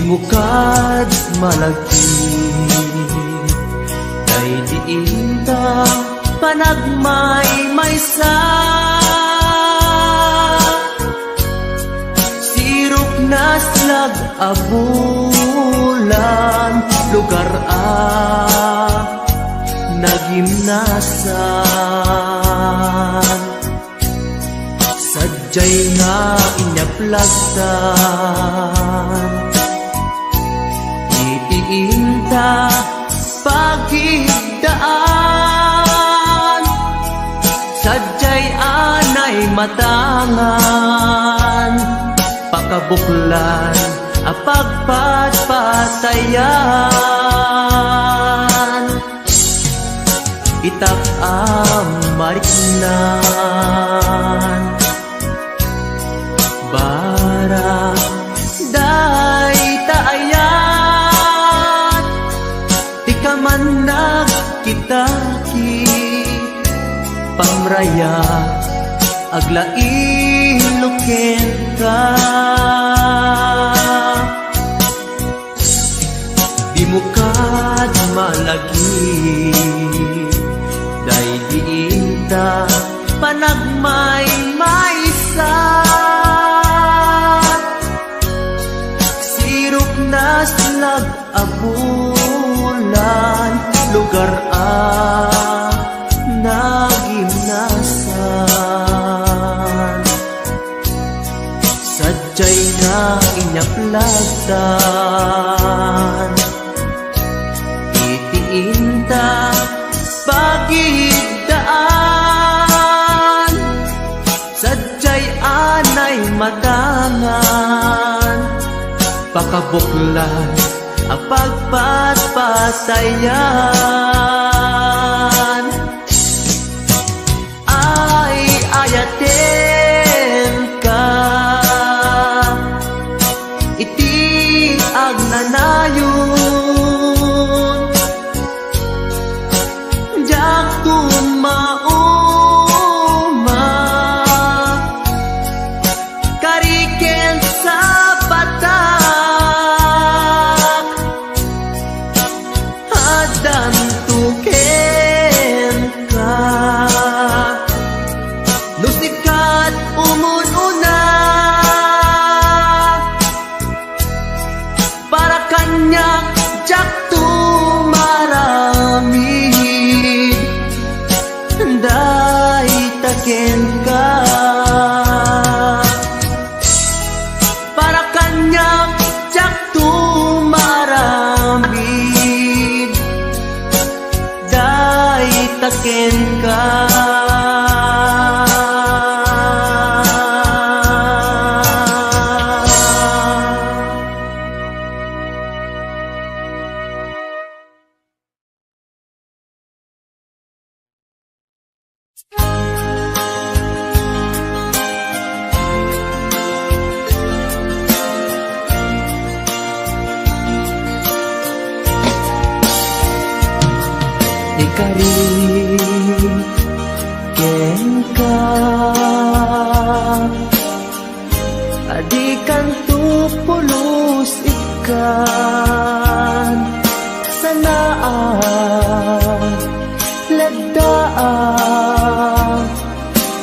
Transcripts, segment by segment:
mukad malagi kay diin ta panagmay-maysa. Sirok na slag abulan lugar nagimnasan. Sadyay nga inyaplagtan itiinta pagigdaan. Sadyay anay matangan pakabuklan apagpatpatayan. Itak mariknan bara day taayat di ka man nagkitaki pamraya aglain ka. Di mukad malagi day diinta panagmay-maysa. Sirok na slag abulan lugar nagimnasan. Sadyay nga inyaplagtan itiinta pagigdaan. Sadyay anay matangan pakabuklan apagpatpatayan. Ay ayaten ka iti agnanayon jak tumauma kariken sa batak adan tuken ka nusikat umununa para kanyak jak tumaramid day taken ka para kanyak jak tumaramid day taken ka. Ikariken ka adikan tupulos ikan sanaan lagdaan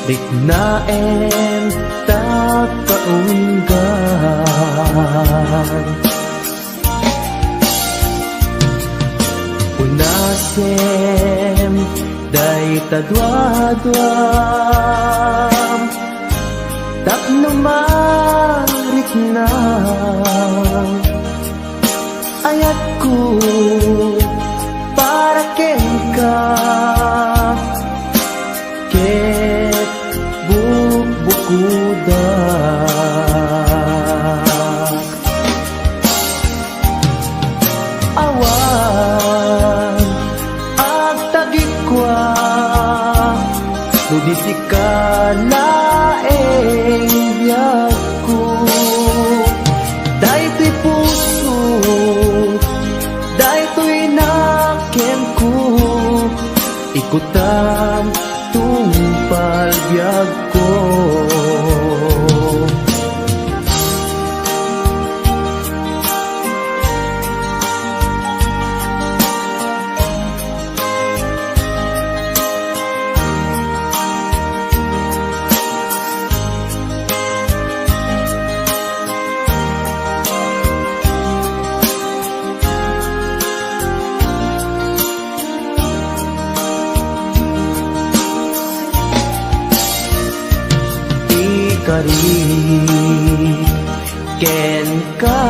dignaen takaunggan. Unasem day tadwadwam tapno marik na ayat ko para ken ka ket bubukudak awan agtagikwa nudisikalaeng biyagko daytoy puso daytoy nakem ko ikutan tungpal biyagko. ikari ken ka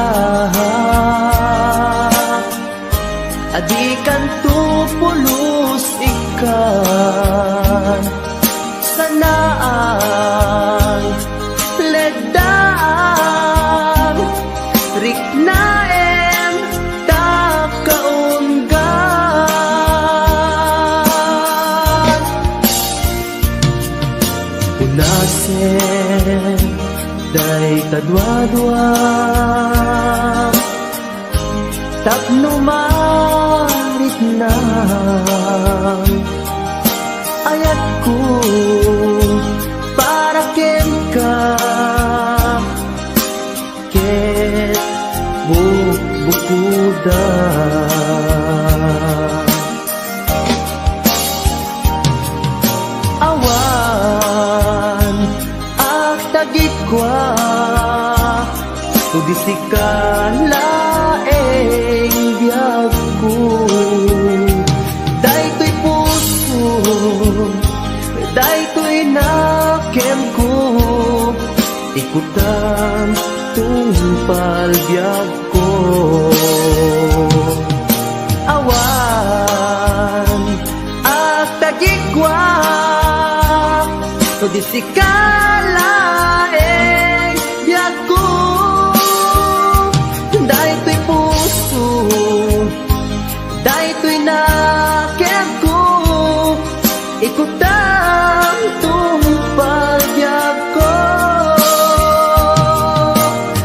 adikan tu pulos ikan sanaan ledaan riknaen takaungan unasen day kadwa-dwa tapno marit na ayat ko para ken ka ket bukuda awan ak tagikwa tudisikala biyag ko daytoy puso daytoy nakem ko ikutan tungpal biyag ko awan at tagikwa to disikalaeng biyag ko daytoy puso daytoy nakem ko ikutang tungpal biyag ko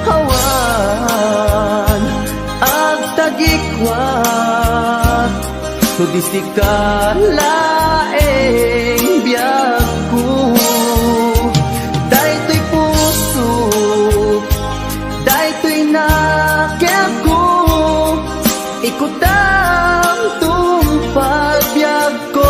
hawan ag tagikwat to disikalaeng biyag ko daytoy puso daytoy nakem ko ikutang tungpal biyag ko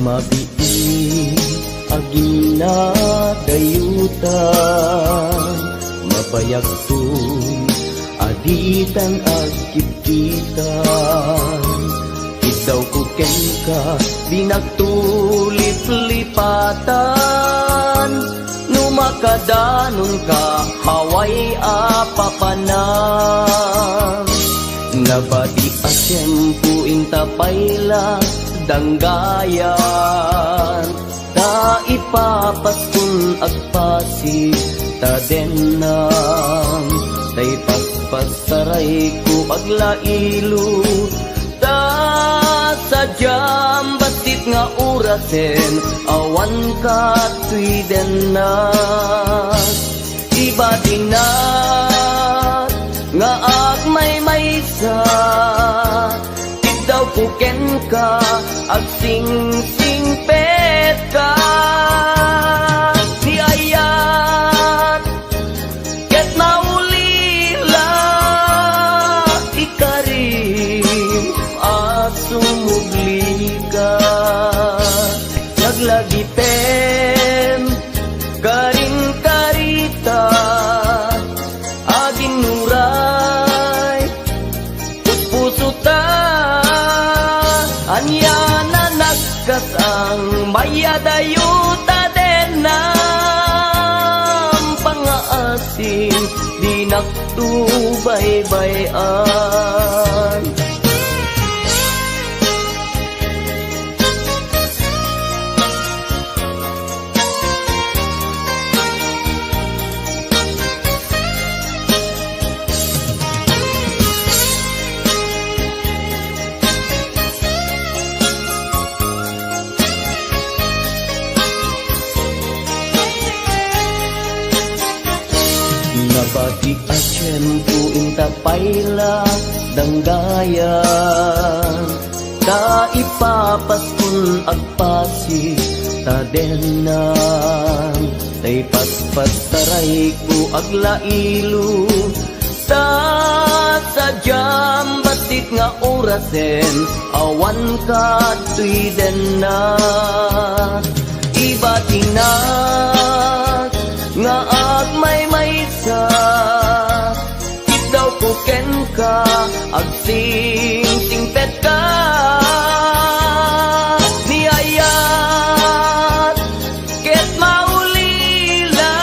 mabiin agina dayutan mabayag tuy aditan agkipkitan ikaw kuken ka di nagtulip-lipatan numakadanon ka haway apapanan nabadi asyempu intapayla danggayan ta ipapaskun agpasi ta denam tay paspasaray ko aglailo ta sadyam basit nga urasen awan ka tuy denas iba dinat nga agmay-maysa daw kuken ka ag sing-singpet ka ni ayat ket maulila ikarim asumugli ka naglagitem karing karita aging nuray puso ta anya na nagkasang mayadayuta den ng pangaasin di nagtubay-bayan tempo inta payla danggayan ta ipapaskun agpasi ta denan tay paspas taray ko aglailo ta sadyam batit nga orasen awan ka tuy denan iba tinas nga agmay sa daw ko ken ka agsing-singpet ka niyayat ket maulila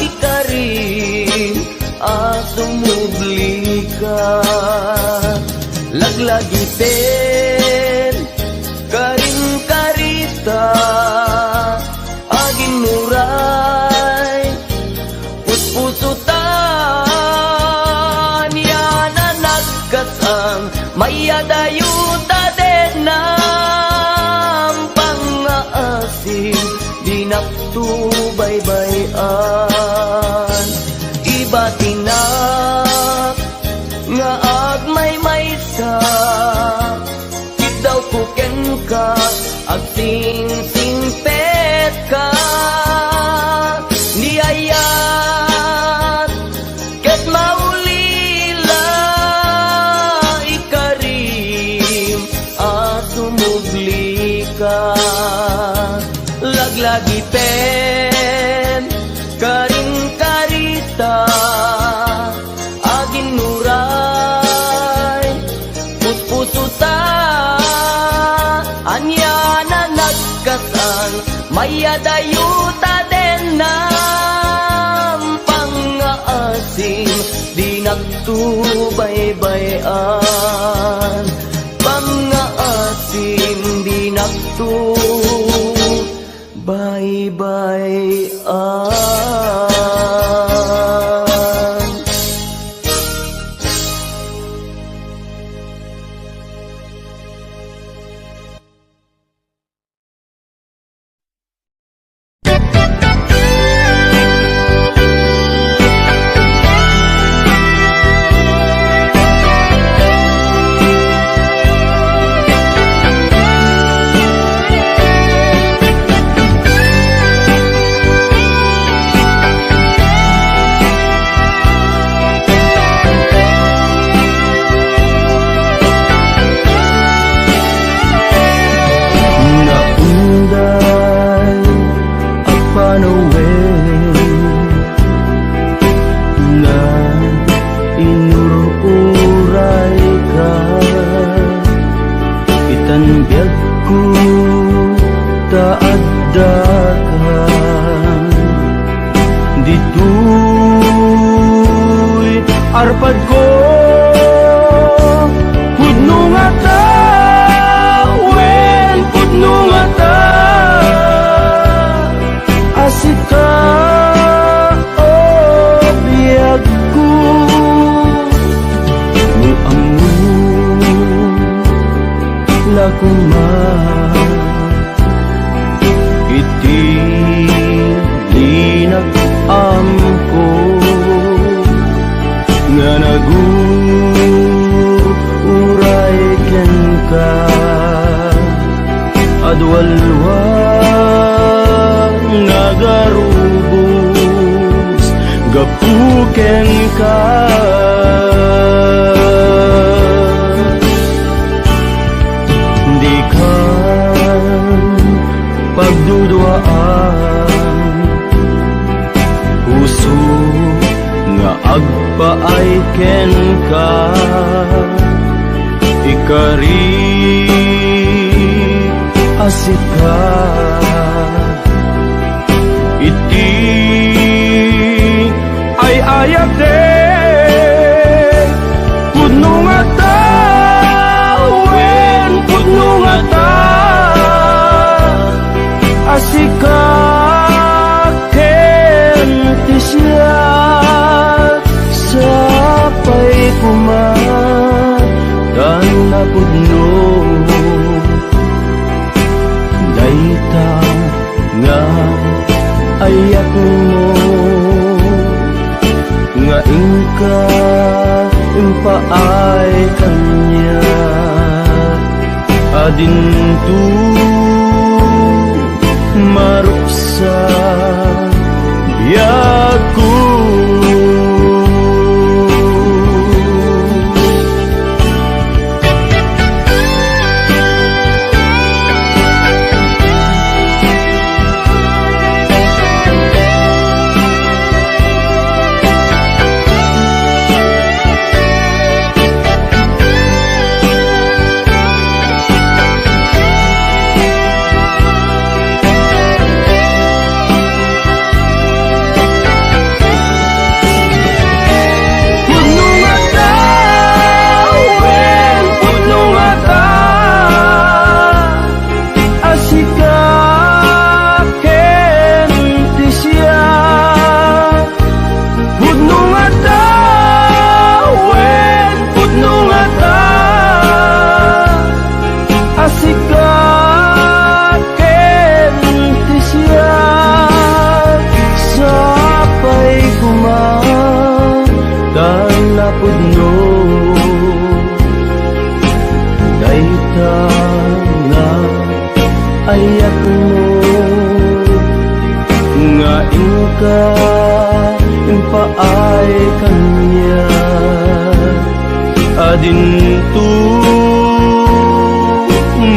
ikarim asumubli ka laglagi ten karin karita aging muray puspusutan yana nagkasang mayadayuta denam pangaasim dinaktubaybayan iba tinak nga agmay-maysa daw kuken ka agsing-singpet ka niyayat ket maulila ikarim asumubli ka laglagi pen karing karita agin nuray puspusuta anya na nagkasang mayadayuta denam pangaasing di nagtubaybayan pangaasing di nagtubaybayan. Arpad ko pudno nga ta wen pudno nga ta asita biyag ko mo amu lakuma iti linag amko nga naguuray ken ka adwalwa nagarubos gapuken ka di ka pagduduaan puso nga agpaay ken ka ikari asika iti ay ayat de pudno nga ta wen pudno nga ta asika ken ti siya sapay dan na pudno dayta nga ayat mo nga ka impaay kanya adin tu maruksa biyaku ayak mo nga ka impaay kanya adin tu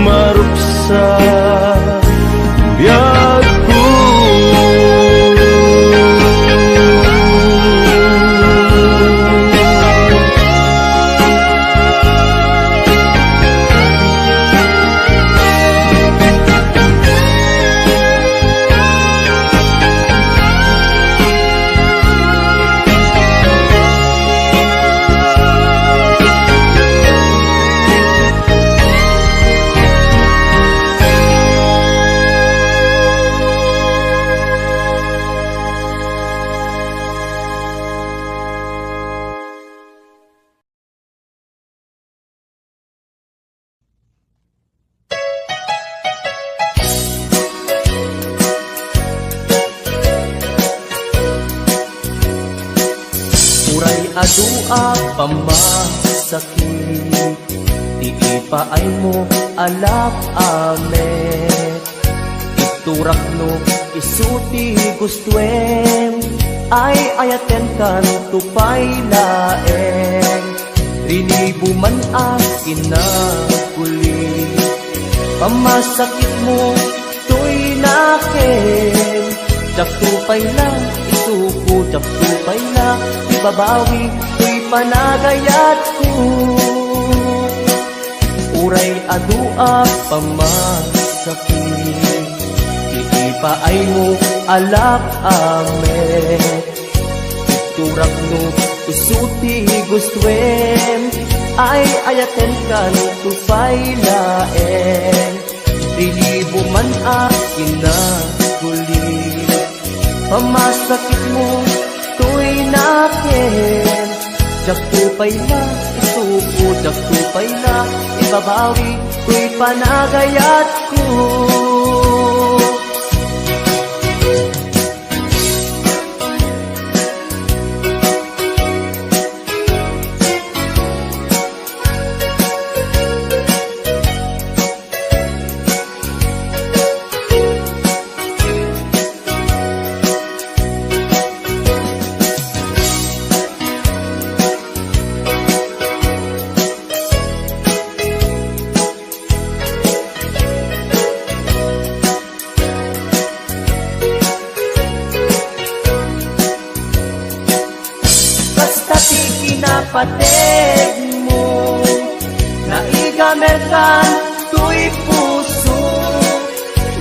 maruksa biyaku adua pamasakit iipaay mo alak ame iturak no isuti gustuem ay ayaten kan tupay laeng rinibuman ang kinakuli pamasakit mo tuy nakin jak tupay lang isuko jak tupay lang babawi, tuy panagayat ko uray adua pamasakit iipaay mo alak ame iturak no isuti gustuem ay ayaten kan tupay laeng rilibo man akin na huli pamasakit mo tuy nakin jak tupay na isuko jak tupay na ibabawi tuy panagayat ko patig mo naigamerkan tuy puso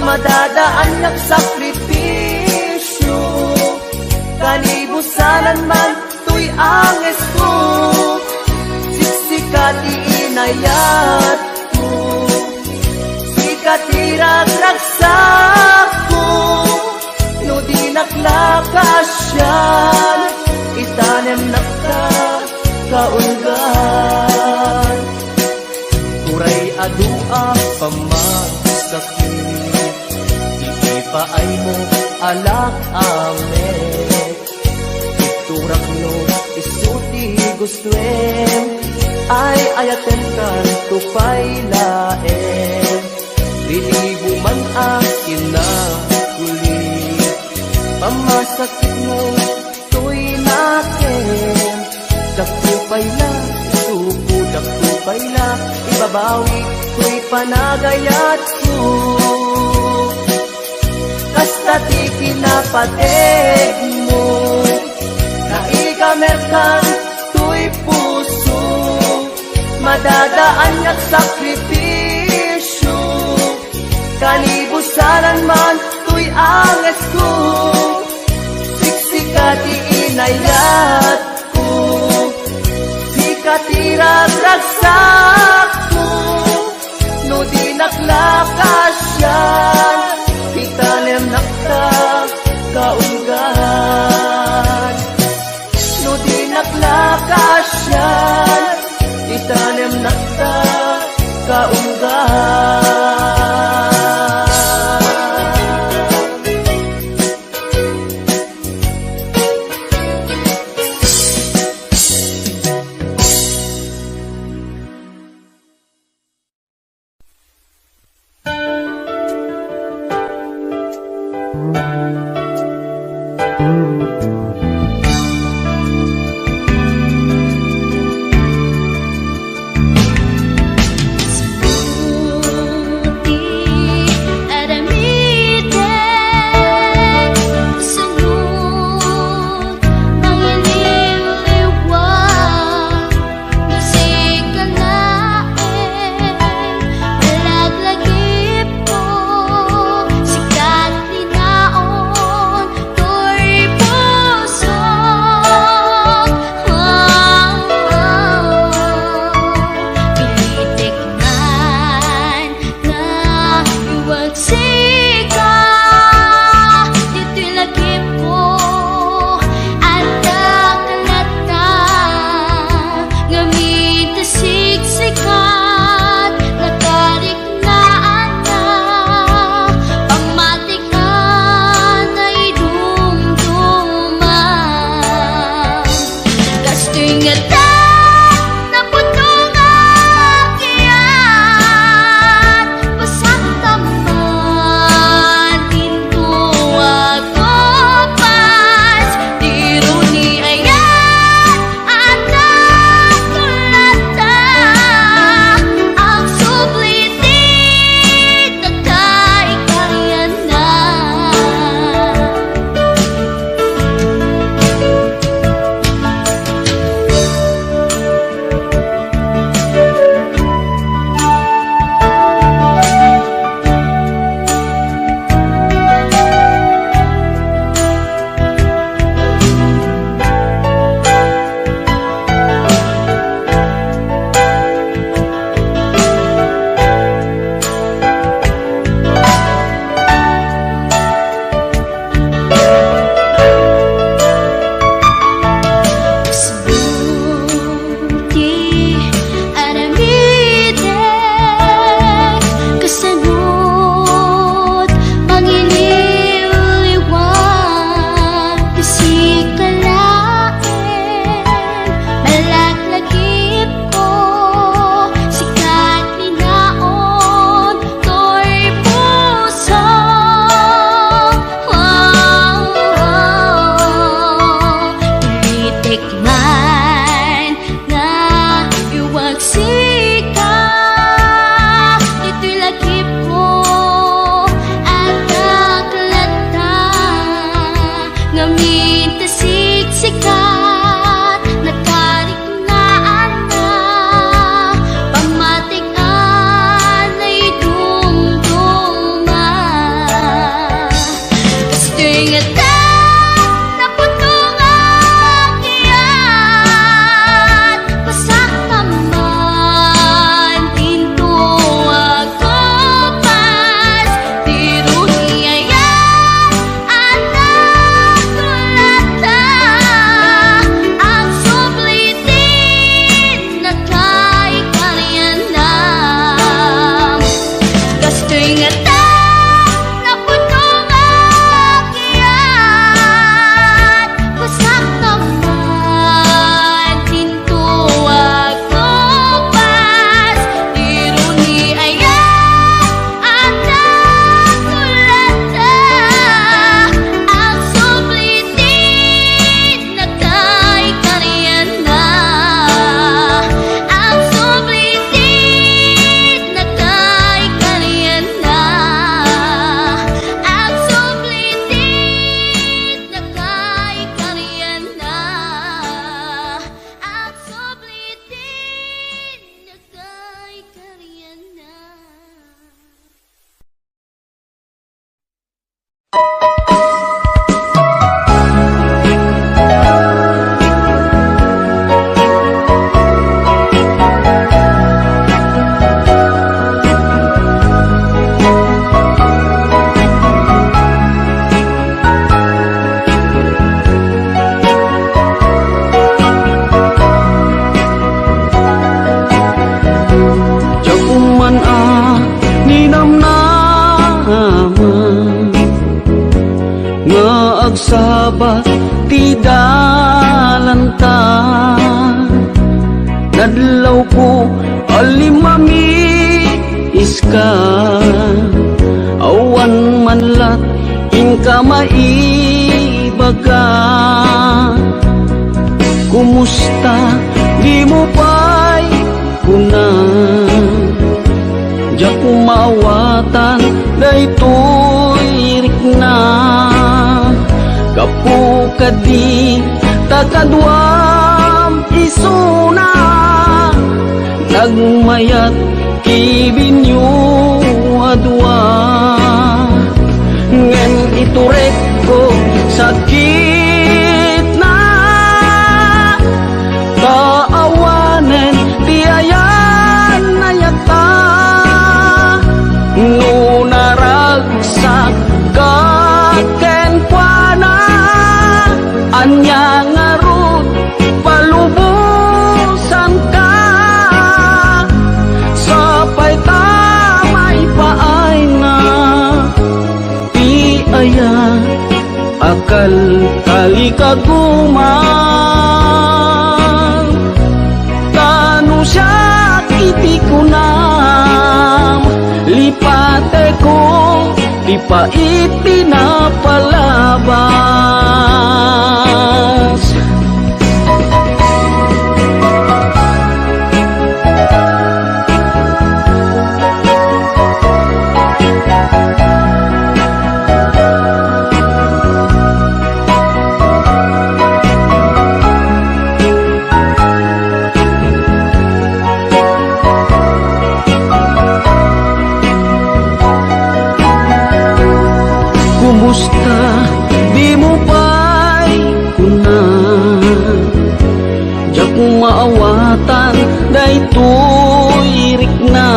madadaan ng sakripisyo kanibusanan man tuy anges ko siksikat iinayat ko sikat iragragsak ko no di naklakasyan itanem nakta kaulgan uray adua pamasakit iipaay mo alak ame iturak no isuti gustuin ay ayaten kan tupay laen. Lilibo man akin na kulit, pamasakit mo tuy nakin. Dakupay la, suko dakupay la, ibabawi tuy panagayat ko. Kasta ti kinapateg mo, naigamerkan tuy puso, madadaan yak sakripisyo. Kanibusaran man tuy anges ko, siksikat iinayat ko, sikatirat ragsak ko, no di naklakasyan, itanem nakta kaunggan. No di naklakasyan, itanem nakta kaunggan. iska awan manlat inka maibaga. Kumusta di mo pa'y kuna Diya kumawatan daytoy rikna. Kapu kadi takadwam isuna nagmayat kibinyo adwa. Ngen iturek ko sakit na kaawanen tiayan na yata. Nunaragsak kaken kuana anya ngarut palubusan ka. Sapay tamay paay na ti aya akal kali kaguman. Tanu siya iti kunam lipate ko di pa iti napalabas. Kumusta di mo pa'y kuna Diya kumaawatan daytoy rikna.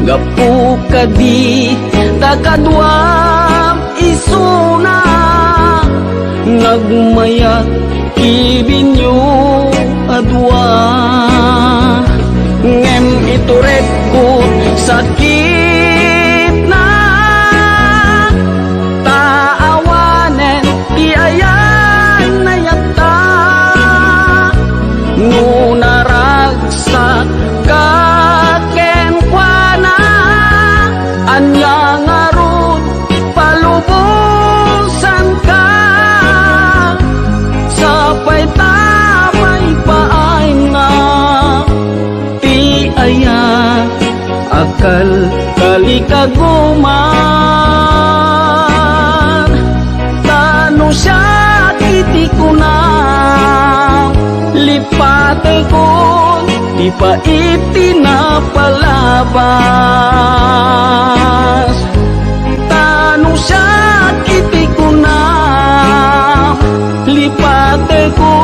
Gapu kadi takadwam isuna nagmayat kibinyo adwa. Ngen iturek ko sakit na taawanen ti ayan na yata. Nunaragsak kaken kuana anya ngarut palubusan ka. Sapay tamay paay na ti aya akal kali kaguman. Tanu siya iti kunam lipate ko di pa iti napalabas. Tanu siya iti kunam lipate ko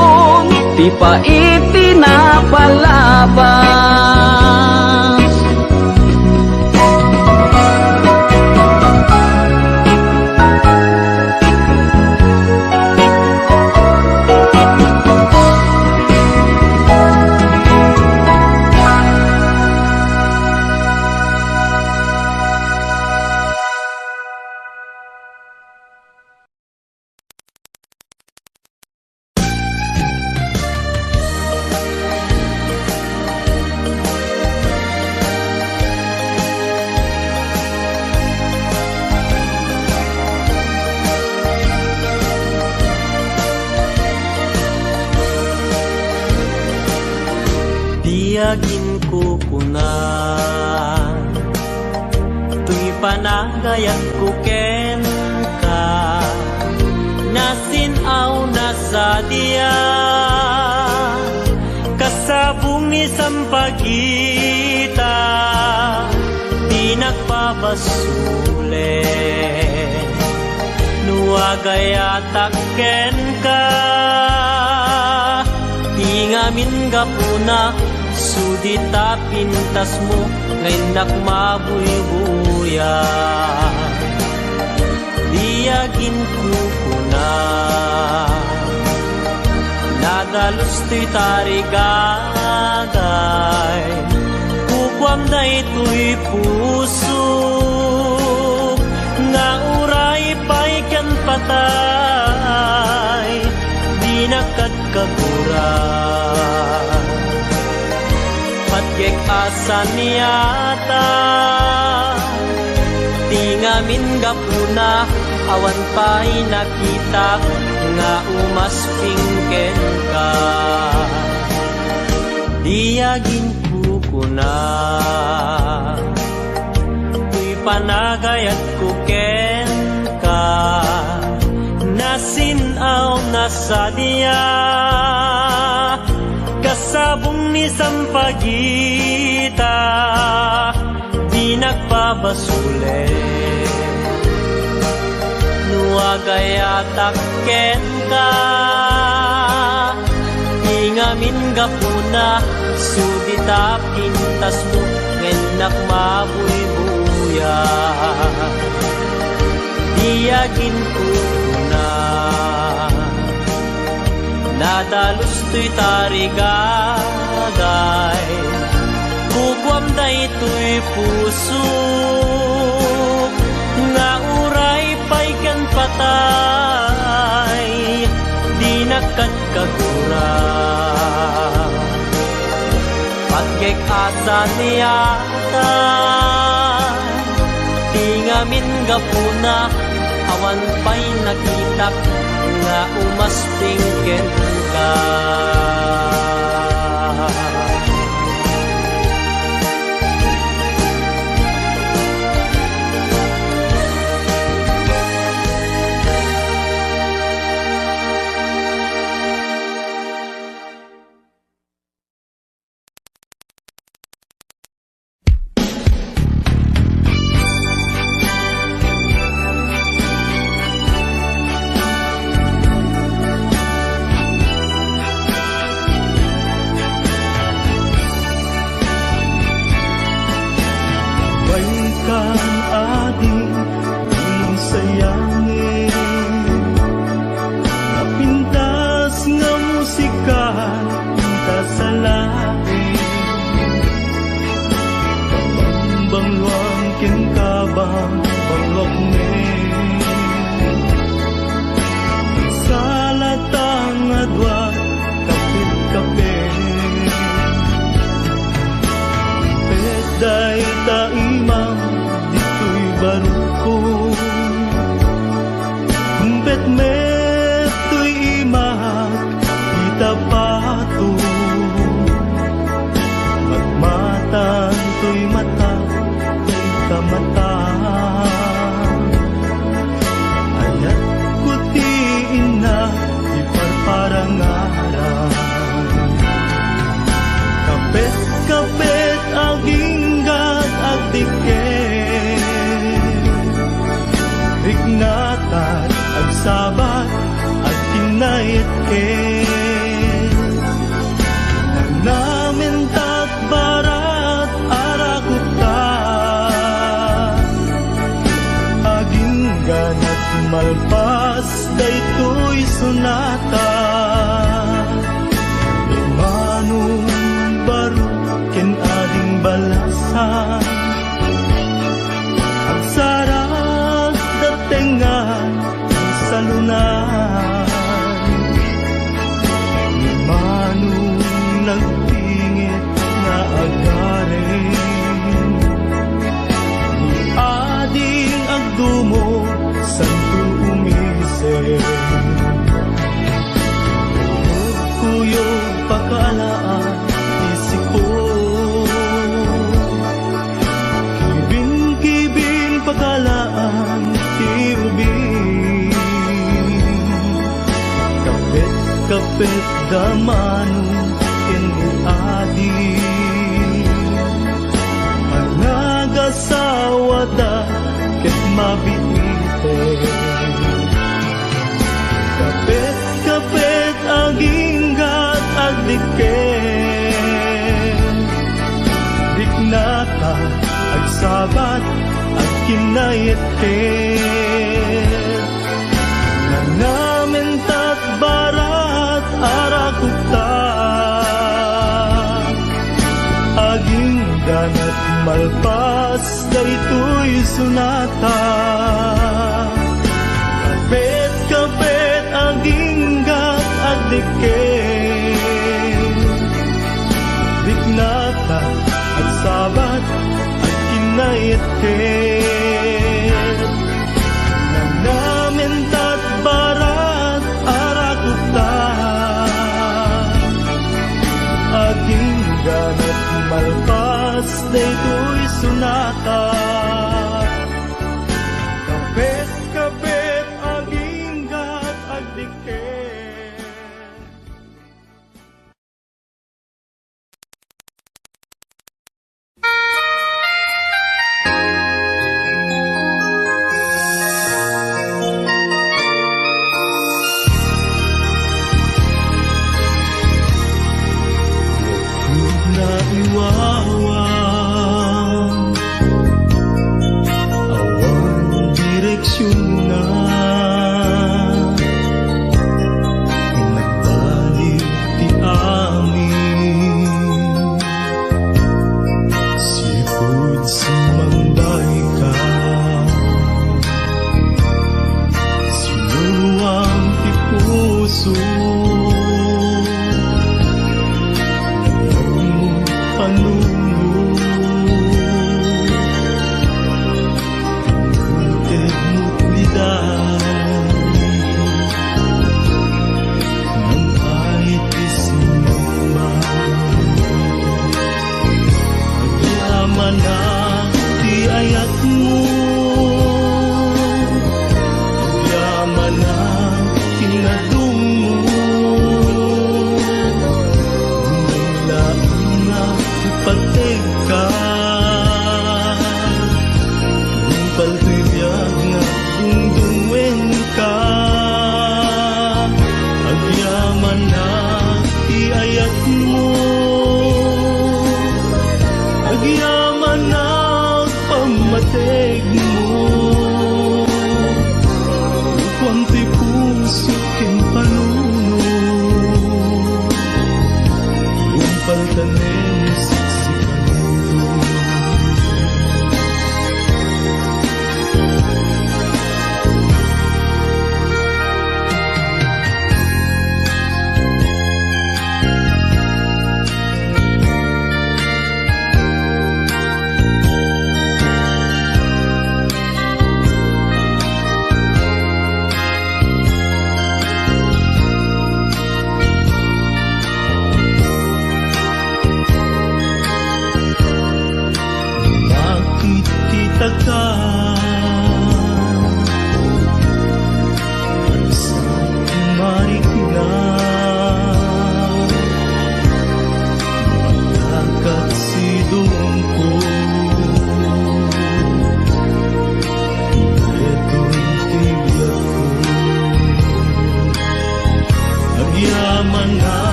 di pa iti napalabas. Tiyagin ko kuna tuy panagayat ko ken ka nasinaw na sa diya kasabong ni sampagita di nagpapasule nuagayatak ken ka di ngamin gapuna sudita pintas mo ngayon nakmabuy-buya. Diyagin ko kuna nadalos to'y tarigagay kukwam na ito'y puso nga uray pa'y kan patay di nakatkaguran. Pagyek asa niyata tingamin gapuna awan pa'y nakita nga umaspingken ka diyagin kukuna tuy panagayat kuken ka nasinaw na sadya kasabong ni sampagita di nagpabasule nuagayatak ken ka ingamin gapuna sudita pintas mo ngenak mabuybuya diyagin kuna nadalus to'y tarigagay kukwam daytoy puso nga uray pa'y kan patay di nakagkagura pagyek asa niyata tingamin gapuna awan pa'y nakitak nga umaspingken ka sabat at kinayat namin tat barat arakuta aging ganat malpas daytoy sunata imanong baro ken ading balasan agsarat datengan salunan manong nagtingit nga agarin ni ading agdumo santo umisip kuyog pakalaan isiko kibin pakalaan tiubin kapit damanong adi managasawa da ket mabite kapit aginggat agdiken diknata agsabat at kinayet namin tat barat arakuta aging ganat malpas daytoy sunata kapit aging gat agdiken diknata mayet-ket nanamintat barat arakukta aging ganat malpas daytoy sunata kapit aging gat agdiket. Na iwawan awang direksyon na nagbalik ti amin sipud sumambay ka sinuwang ti puso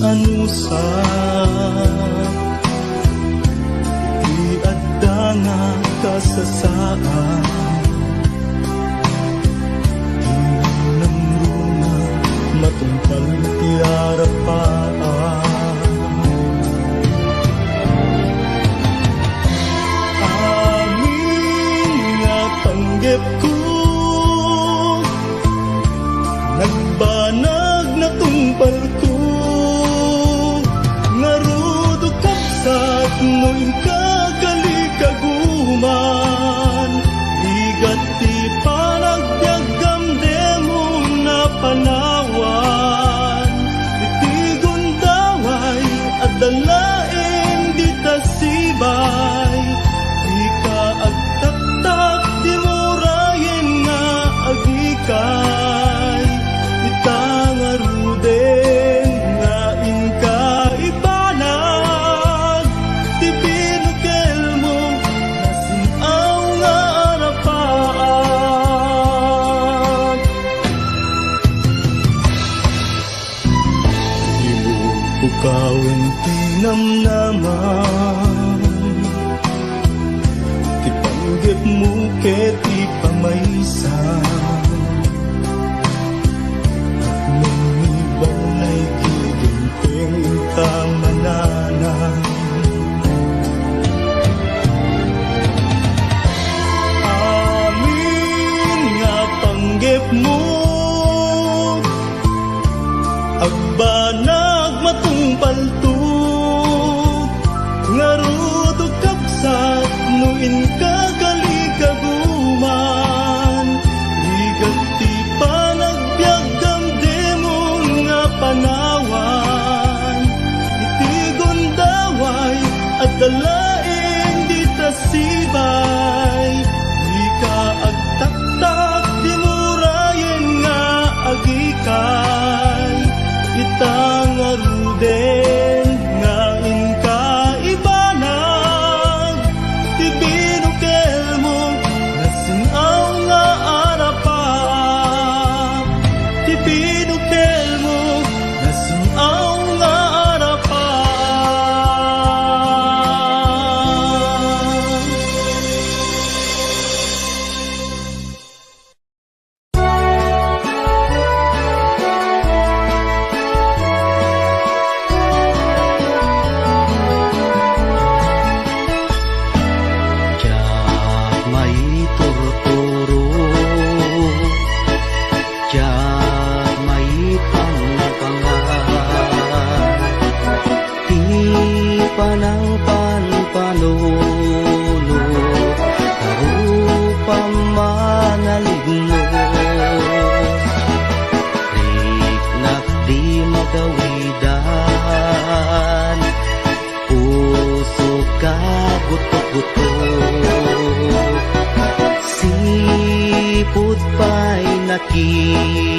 anusa iadda nga kasasaan tinamruna matungkal ti arapaan amin nga panggep ko nagbanag na tumpal ko ngarudo kapsat mo'y kagalikaguman ligat ti panagbiagam demo na panawan iti gundaway at dalain di tasibay di ka agtaktak di murayen nga agikay itangaruden nga inka ibanag ti binukel mo nasinaw nga arapaan ibubukawen ti namnaman ti panggep mo ket ti pamaysan Balay giginting kamananan amin nga panggep mo agbanag matungpaltog ngarudo kapsat nuin kagalikaguman ligat ti panagbiagam demon nga panawan iti gundaway at dalaing di tasibay di ka agtaktak di murayen nga agikay itangaruden nga inka ibanag ti binukel mo nasinaw nga arapaan ti binukel mo nasinaw nga arapan Tiyak may turo-turo, tiyak may pangpangan, di panang panpanuno, karupang manaligno, riknak di magawidan, puso ka buto-buto siput pa'y nakita